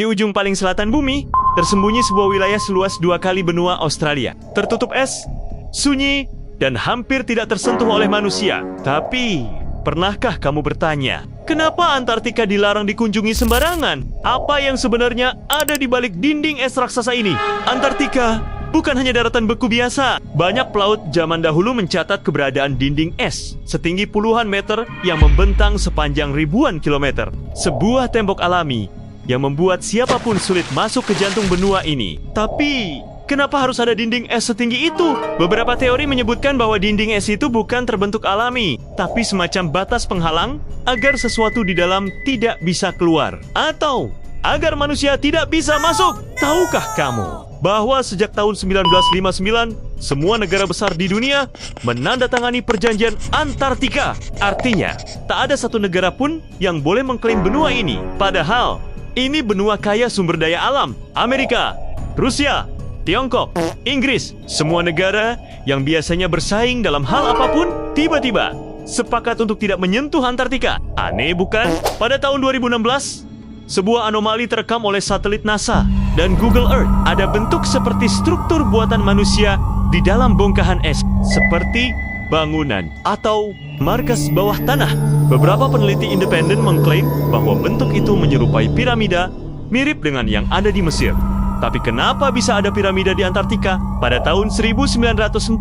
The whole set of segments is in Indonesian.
Di ujung paling selatan bumi, tersembunyi sebuah wilayah seluas 2 kali benua Australia. Tertutup es, sunyi, dan hampir tidak tersentuh oleh manusia. Tapi, pernahkah kamu bertanya, kenapa Antartika dilarang dikunjungi sembarangan? Apa yang sebenarnya ada di balik dinding es raksasa ini? Antartika bukan hanya daratan beku biasa. Banyak pelaut zaman dahulu mencatat keberadaan dinding es setinggi puluhan meter yang membentang sepanjang ribuan kilometer. Sebuah tembok alami yang membuat siapapun sulit masuk ke jantung benua ini. Tapi, kenapa harus ada dinding es setinggi itu? Beberapa teori menyebutkan bahwa dinding es itu bukan terbentuk alami, tapi semacam batas penghalang agar sesuatu di dalam tidak bisa keluar. Atau, agar manusia tidak bisa masuk. Tahukah kamu bahwa sejak tahun 1959, semua negara besar di dunia menandatangani perjanjian Antartika? Artinya, tak ada satu negara pun yang boleh mengklaim benua ini. Padahal, ini benua kaya sumber daya alam. Amerika, Rusia, Tiongkok, Inggris, semua negara yang biasanya bersaing dalam hal apapun, tiba-tiba sepakat untuk tidak menyentuh Antartika. Aneh bukan? Pada tahun 2016, sebuah anomali terekam oleh satelit NASA dan Google Earth. Ada bentuk seperti struktur buatan manusia di dalam bongkahan es, seperti bangunan atau markas bawah tanah. Beberapa peneliti independen mengklaim bahwa bentuk itu menyerupai piramida, mirip dengan yang ada di Mesir. Tapi kenapa bisa ada piramida di Antartika? Pada tahun 1946,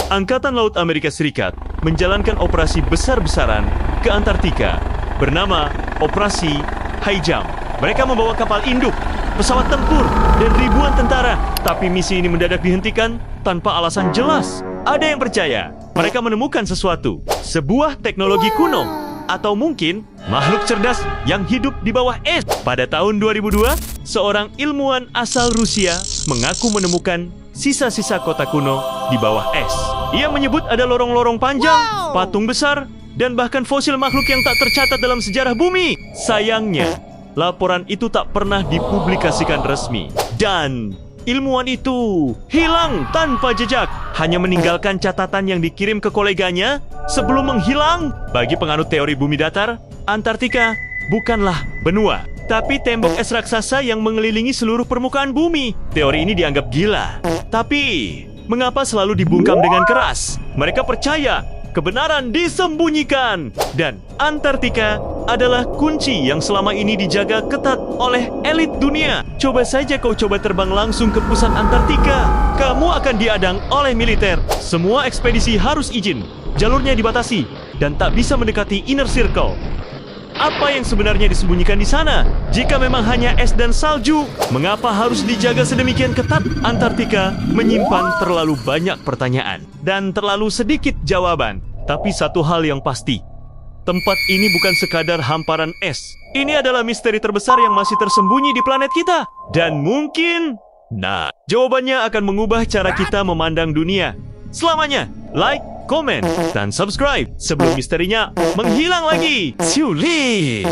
Angkatan Laut Amerika Serikat menjalankan operasi besar-besaran ke Antartika bernama Operasi High Jump. Mereka membawa kapal induk, pesawat tempur, dan ribuan tentara. Tapi misi ini mendadak dihentikan tanpa alasan jelas. Ada yang percaya mereka menemukan sesuatu, sebuah teknologi kuno, atau mungkin makhluk cerdas yang hidup di bawah es. Pada tahun 2002, seorang ilmuwan asal Rusia mengaku menemukan sisa-sisa kota kuno di bawah es. Ia menyebut ada lorong-lorong panjang, patung besar, dan bahkan fosil makhluk yang tak tercatat dalam sejarah bumi. Sayangnya, laporan itu tak pernah dipublikasikan resmi. Dan ilmuwan itu hilang tanpa jejak, hanya meninggalkan catatan yang dikirim ke koleganya sebelum menghilang. Bagi penganut teori bumi datar, Antartika bukanlah benua, tapi tembok es raksasa yang mengelilingi seluruh permukaan bumi. Teori ini dianggap gila. Tapi, mengapa selalu dibungkam dengan keras? Mereka percaya kebenaran disembunyikan, dan Antartika adalah kunci yang selama ini dijaga ketat oleh elit dunia. Coba saja kau coba terbang langsung ke pusat Antartika. Kamu akan diadang oleh militer. Semua ekspedisi harus izin, jalurnya dibatasi, dan tak bisa mendekati inner circle. Apa yang sebenarnya disembunyikan di sana? Jika memang hanya es dan salju, mengapa harus dijaga sedemikian ketat? Antartika menyimpan terlalu banyak pertanyaan dan terlalu sedikit jawaban. Tapi satu hal yang pasti, tempat ini bukan sekadar hamparan es. Ini adalah misteri terbesar yang masih tersembunyi di planet kita. Dan mungkin, jawabannya akan mengubah cara kita memandang dunia. Selamanya, like, komen, dan subscribe sebelum misterinya menghilang lagi. Ciuli!